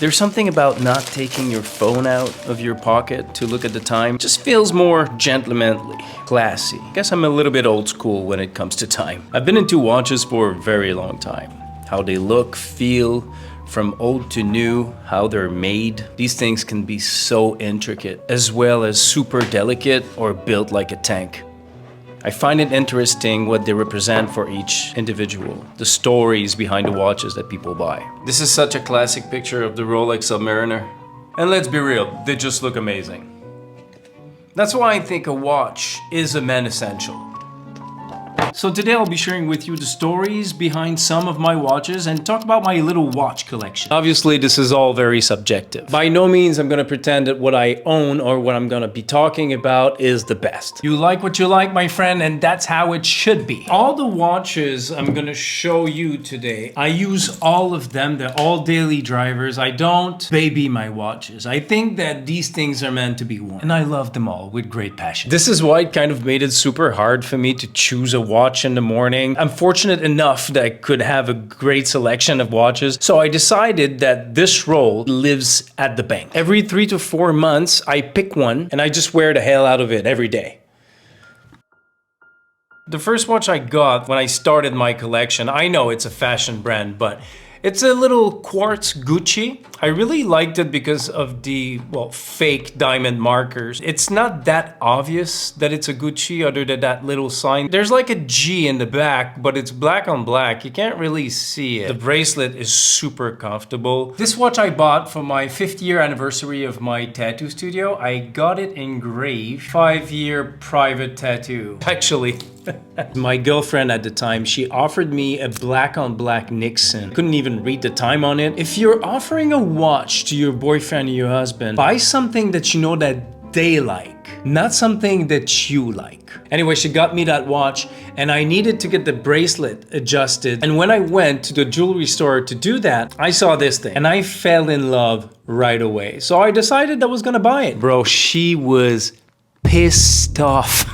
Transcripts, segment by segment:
There's something about not taking your phone out of your pocket to look at the time. It just feels more gentlemanly, classy. Guess I'm a little bit old school when it comes to time. I've been into watches for a very long time. How they look, feel, from old to new, how they're made. These things can be so intricate, as well as super delicate or built like a tank. I find it interesting what they represent for each individual, the stories behind the watches that people buy. This is such a classic picture of the Rolex Submariner. And let's be real, they just look amazing. That's why I think a watch is a man essential. So today I'll be sharing with you the stories behind some of my watches and talk about my little watch collection. Obviously, this is all very subjective. By no means I'm gonna pretend that what I own or what I'm gonna be talking about is the best. You like what you like, my friend, and that's how it should be. All the watches I'm gonna show you today, I use all of them. They're all daily drivers. I don't baby my watches. I think that these things are meant to be worn, and I love them all with great passion. This is why it kind of made it super hard for me to choose a watch in the morning. I'm fortunate enough that I could have a great selection of watches, so I decided that this role lives at the bank. Every 3 to 4 months, I pick one and I just wear the hell out of it every day. The first watch I got when I started my collection, I know it's a fashion brand, but it's a little quartz Gucci. I really liked it because of the, well, fake diamond markers. It's not that obvious that it's a Gucci other than that little sign. There's like a G in the back, but it's black on black. You can't really see it. The bracelet is super comfortable. This watch I bought for my 5th year anniversary of my tattoo studio. I got it engraved. 5-year private tattoo. Actually, my girlfriend at the time, she offered me a black on black Nixon. Couldn't even read the time on it. If you're offering a watch to your boyfriend or your husband, buy something that you know that they like, not something that you like. Anyway, she got me that watch and I needed to get the bracelet adjusted. And when I went to the jewelry store to do that, I saw this thing and I fell in love right away. So I decided I was gonna buy it. Bro, she was pissed off.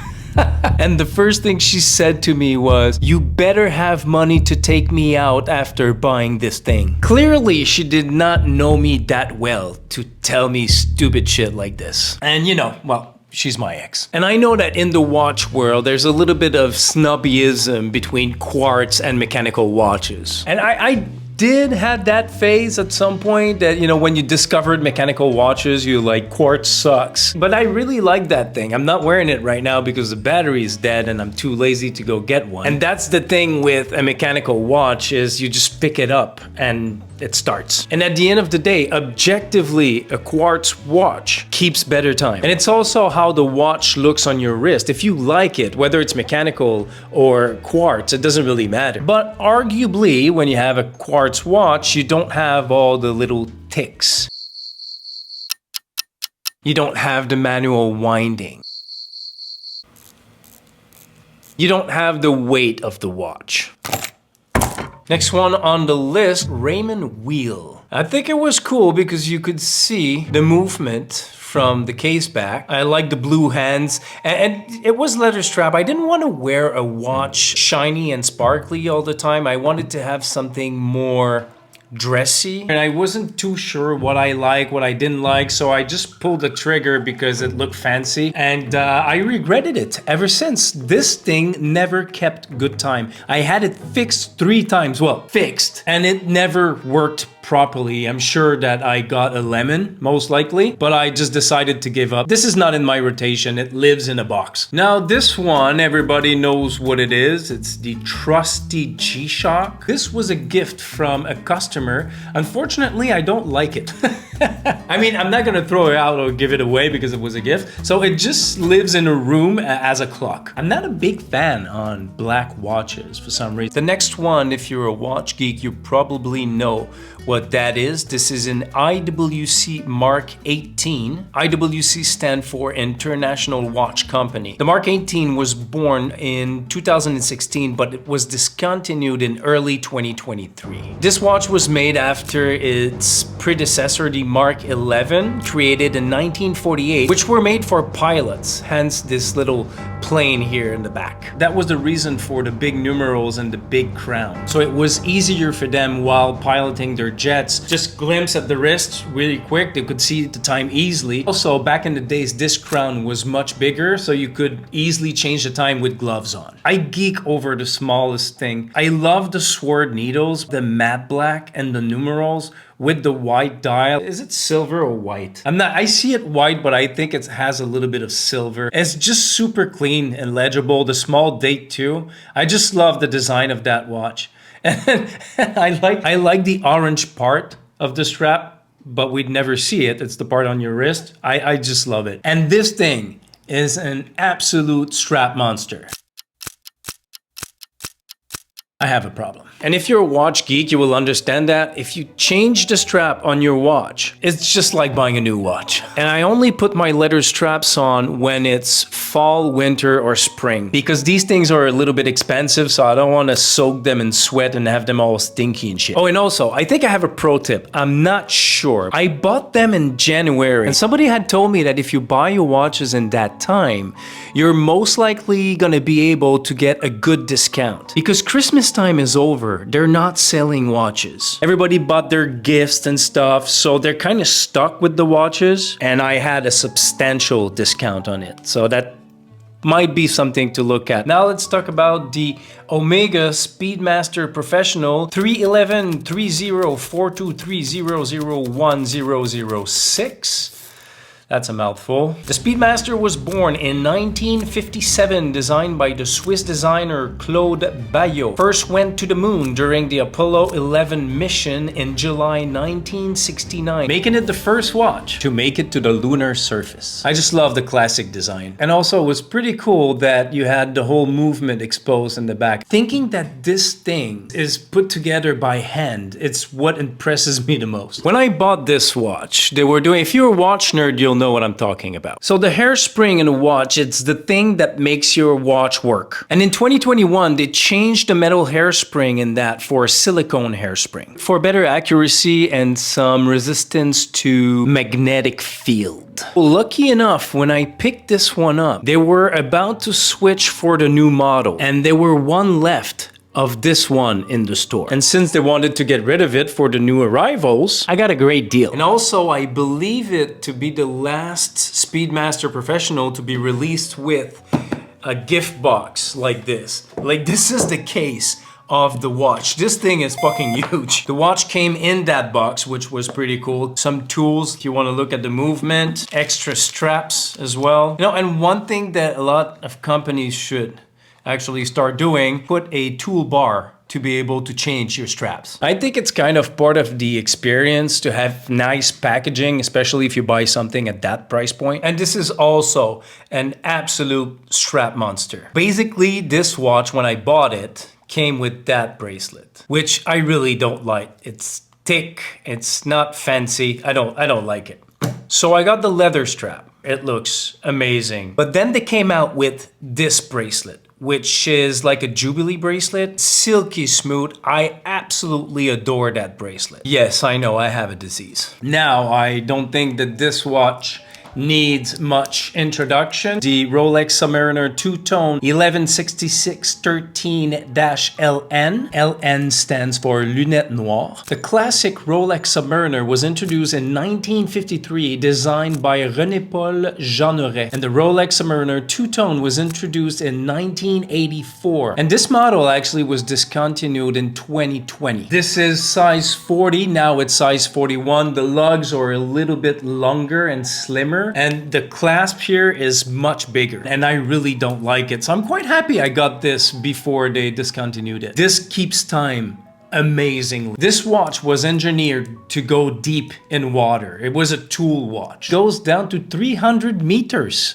And the first thing she said to me was, "You better have money to take me out after buying this thing." Clearly, she did not know me that well to tell me stupid shit like this. And you know, well, she's my ex. And I know that in the watch world, there's a little bit of snobbyism between quartz and mechanical watches. And I did have that phase at some point that, you know, when you discovered mechanical watches, you like, quartz sucks. But I really like that thing. I'm not wearing it right now because the battery is dead and I'm too lazy to go get one. And that's the thing with a mechanical watch is you just pick it up and it starts. And at the end of the day, objectively, a quartz watch keeps better time. And it's also how the watch looks on your wrist. If you like it, whether it's mechanical or quartz, it doesn't really matter. But arguably, when you have a quartz watch, you don't have all the little ticks. You don't have the manual winding. You don't have the weight of the watch. Next one on the list, Raymond Weil. I think it was cool because you could see the movement from the case back. I like the blue hands and it was leather strap. I didn't want to wear a watch shiny and sparkly all the time. I wanted to have something more dressy and I wasn't too sure what I like, what I didn't like, so I just pulled the trigger because it looked fancy and I regretted it ever since. This thing never kept good time. I had it fixed 3 times, well, fixed, and it never worked properly. I'm sure that I got a lemon, most likely, but I just decided to give up. This is not in my rotation. It lives in a box. Now, this one, everybody knows what it is. It's the trusty G-Shock. This was a gift from a customer. Unfortunately, I don't like it. I mean, I'm not gonna throw it out or give it away because it was a gift. So it just lives in a room as a clock. I'm not a big fan on black watches for some reason. The next one, if you're a watch geek, you probably know what that is. This is an IWC Mark 18. IWC stands for International Watch Company. The Mark 18 was born in 2016, but it was discontinued in early 2023. This watch was made after its predecessor, the Mark 11, created in 1948, which were made for pilots, hence this little plain here in the back. That was the reason for the big numerals and the big crown. So it was easier for them while piloting their jets. Just glimpse at the wrist really quick. They could see the time easily. Also, back in the days, this crown was much bigger, so you could easily change the time with gloves on. I geek over the smallest thing. I love the sword needles, the matte black and the numerals with the white dial. Is it silver or white? I see it white, but I think it has a little bit of silver. It's just super clean and legible. The small date too. I just love the design of that watch. And I like the orange part of the strap, but we'd never see it. It's the part on your wrist. I just love it. And this thing is an absolute strap monster. I have a problem. And if you're a watch geek, you will understand that if you change the strap on your watch, it's just like buying a new watch. And I only put my leather straps on when it's fall, winter, or spring, because these things are a little bit expensive, so I don't want to soak them in sweat and have them all stinky and shit. Oh, and also, I think I have a pro tip. I'm not sure. I bought them in January, and somebody had told me that if you buy your watches in that time, you're most likely gonna be able to get a good discount. Because Christmas time is over. They're not selling watches. Everybody bought their gifts and stuff, so they're kind of stuck with the watches, and I had a substantial discount on it. So that might be something to look at. Now let's talk about the Omega Speedmaster Professional 311-3042-3001-006. That's a mouthful. The Speedmaster was born in 1957, designed by the Swiss designer Claude Bayot. First went to the moon during the Apollo 11 mission in July 1969, making it the first watch to make it to the lunar surface. I just love the classic design. And also it was pretty cool that you had the whole movement exposed in the back. Thinking that this thing is put together by hand, it's what impresses me the most. When I bought this watch, they were doing, if you're a watch nerd, you'll know what I'm talking about. So the hairspring in a watch, it's the thing that makes your watch work. And in 2021, they changed the metal hairspring in that for a silicone hairspring for better accuracy and some resistance to magnetic field. Well, lucky enough, when I picked this one up, they were about to switch for the new model, and there were one left of this one in the store. And since they wanted to get rid of it for the new arrivals, I got a great deal. And also, I believe it to be the last Speedmaster Professional to be released with a gift box like this. Like, this is the case of the watch. This thing is fucking huge. The watch came in that box, which was pretty cool. Some tools if you want to look at the movement, extra straps as well. You know, and one thing that a lot of companies should actually start doing, put a toolbar to be able to change your straps. I think it's kind of part of the experience to have nice packaging, especially if you buy something at that price point. And this is also an absolute strap monster. Basically, this watch, when I bought it, came with that bracelet, which I really don't like. It's thick, it's not fancy. I don't like it. So I got the leather strap. It looks amazing. But then they came out with this bracelet, which is like a Jubilee bracelet, silky smooth. I absolutely adore that bracelet. Yes, I know I have a disease. Now, I don't think that this watch needs much introduction. The Rolex Submariner two-tone 116613-LN. LN stands for Lunette Noire. The classic Rolex Submariner was introduced in 1953, designed by René-Paul Jeanneret. And the Rolex Submariner two-tone was introduced in 1984. And this model actually was discontinued in 2020. This is size 40, now it's size 41. The lugs are a little bit longer and slimmer, and the clasp here is much bigger, and I really don't like it. So I'm quite happy I got this before they discontinued it. This keeps time amazingly. This watch was engineered to go deep in water. It was a tool watch. It goes down to 300 meters.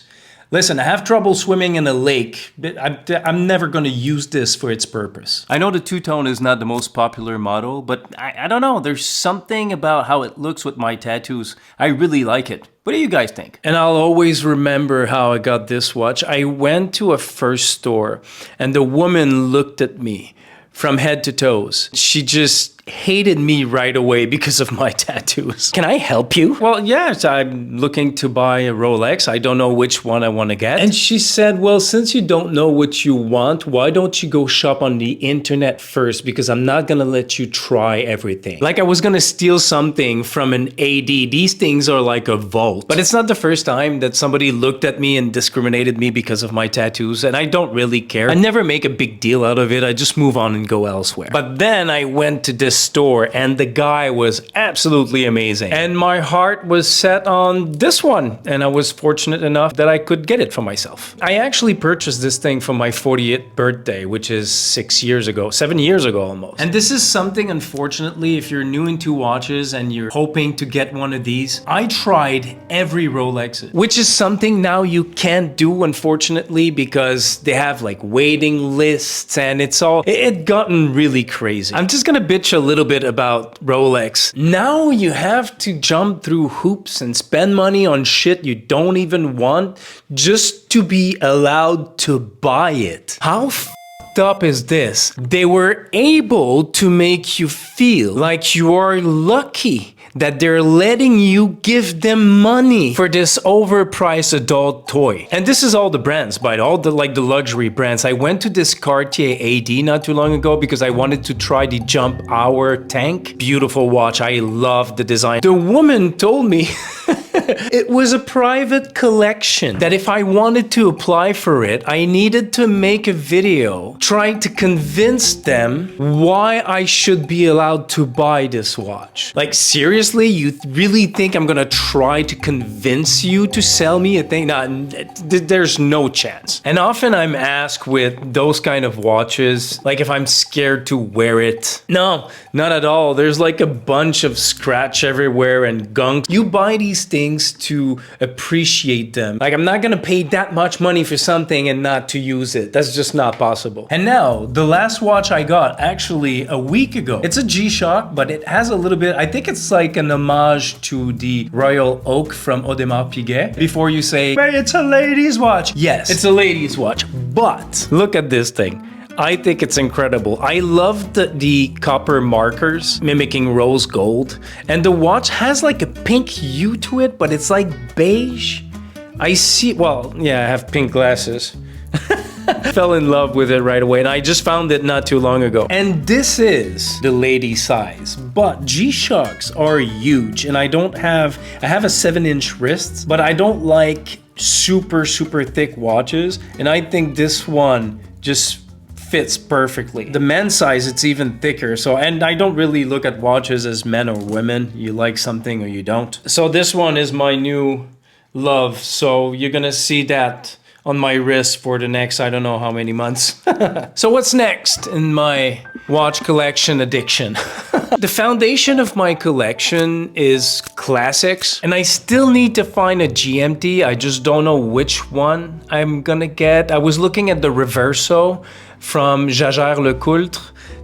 Listen, I have trouble swimming in a lake, but I'm never going to use this for its purpose. I know the two-tone is not the most popular model, but I don't know. There's something about how it looks with my tattoos. I really like it. What do you guys think? And I'll always remember how I got this watch. I went to a first store, and the woman looked at me from head to toes. She just hated me right away because of my tattoos. Can I help you? Well, yes, I'm looking to buy a Rolex. I don't know which one I want to get. And she said, well, since you don't know what you want, why don't you go shop on the internet first? Because I'm not gonna let you try everything. Like I was gonna steal something from an AD. These things are like a vault. But it's not the first time that somebody looked at me and discriminated me because of my tattoos, and I don't really care. I never make a big deal out of it. I just move on and go elsewhere. But then I went to this store and the guy was absolutely amazing. And my heart was set on this one. And I was fortunate enough that I could get it for myself. I actually purchased this thing for my 40th birthday, which is 7 years ago almost. And this is something, unfortunately, if you're new into watches and you're hoping to get one of these, I tried every Rolex, which is something now you can't do, unfortunately, because they have like waiting lists and it gotten really crazy. I'm just gonna bitch a little bit about Rolex. Now you have to jump through hoops and spend money on shit you don't even want just to be allowed to buy it. How f***ed up is this? They were able to make you feel like you are lucky that they're letting you give them money for this overpriced adult toy. And this is all the brands, but all the luxury brands. I went to this Cartier AD not too long ago because I wanted to try the Jump Hour tank. Beautiful watch. I love the design. The woman told me it was a private collection, that if I wanted to apply for it, I needed to make a video trying to convince them why I should be allowed to buy this watch. Like, seriously, you really think I'm gonna try to convince you to sell me a thing? No, there's no chance. And often I'm asked with those kind of watches, like if I'm scared to wear it. No, not at all. There's like a bunch of scratch everywhere and gunk. You buy these things to appreciate them. Like, I'm not gonna pay that much money for something and not to use it. That's just not possible. And now, the last watch I got actually a week ago. It's a G-Shock, but it has a little bit, I think it's like an homage to the Royal Oak from Audemars Piguet. Before you say, hey, it's a ladies' watch. Yes, it's a ladies' watch, but look at this thing. I think it's incredible. I love the copper markers mimicking rose gold. And the watch has like a pink hue to it, but it's like beige. I see, well, yeah, I have pink glasses. Fell in love with it right away, and I just found it not too long ago. And this is the lady size, but G-Shocks are huge, and I have a 7-inch wrist, but I don't like super thick watches, and I think this one just fits perfectly. The men's size, it's even thicker. So, and I don't really look at watches as men or women. You like something or you don't. So this one is my new love. So you're gonna see that on my wrist for the next, I don't know how many months. So what's next in my watch collection addiction? The foundation of my collection is classics, and I still need to find a GMT. I just don't know which one I'm gonna get. I was looking at the Reverso from Jaeger-LeCoultre.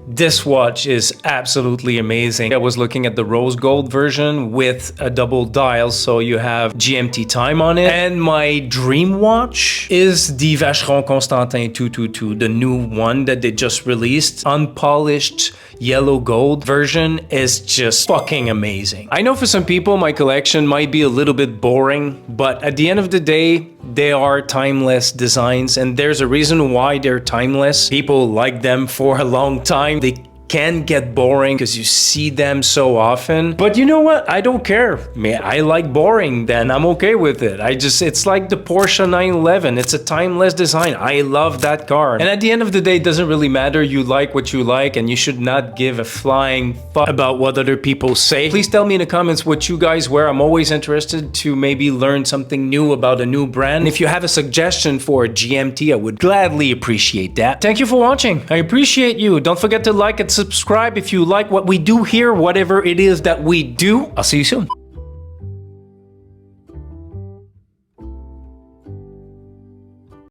This watch is absolutely amazing. I was looking at the rose gold version with a double dial, so you have GMT time on it. And my dream watch is the Vacheron Constantin 222, the new one that they just released. Unpolished yellow gold version is just fucking amazing. I know for some people my collection might be a little bit boring, but at the end of the day, they are timeless designs, and there's a reason why they're timeless. People like them for a long time. They can get boring because you see them so often. But you know what? I don't care. Man, I like boring, then I'm okay with it. It's like the Porsche 911. It's a timeless design. I love that car. And at the end of the day, it doesn't really matter. You like what you like, and you should not give a flying fuck about what other people say. Please tell me in the comments what you guys wear. I'm always interested to maybe learn something new about a new brand. And if you have a suggestion for a GMT, I would gladly appreciate that. Thank you for watching. I appreciate you. Don't forget to like and subscribe if you like what we do here, whatever it is that we do. I'll see you soon.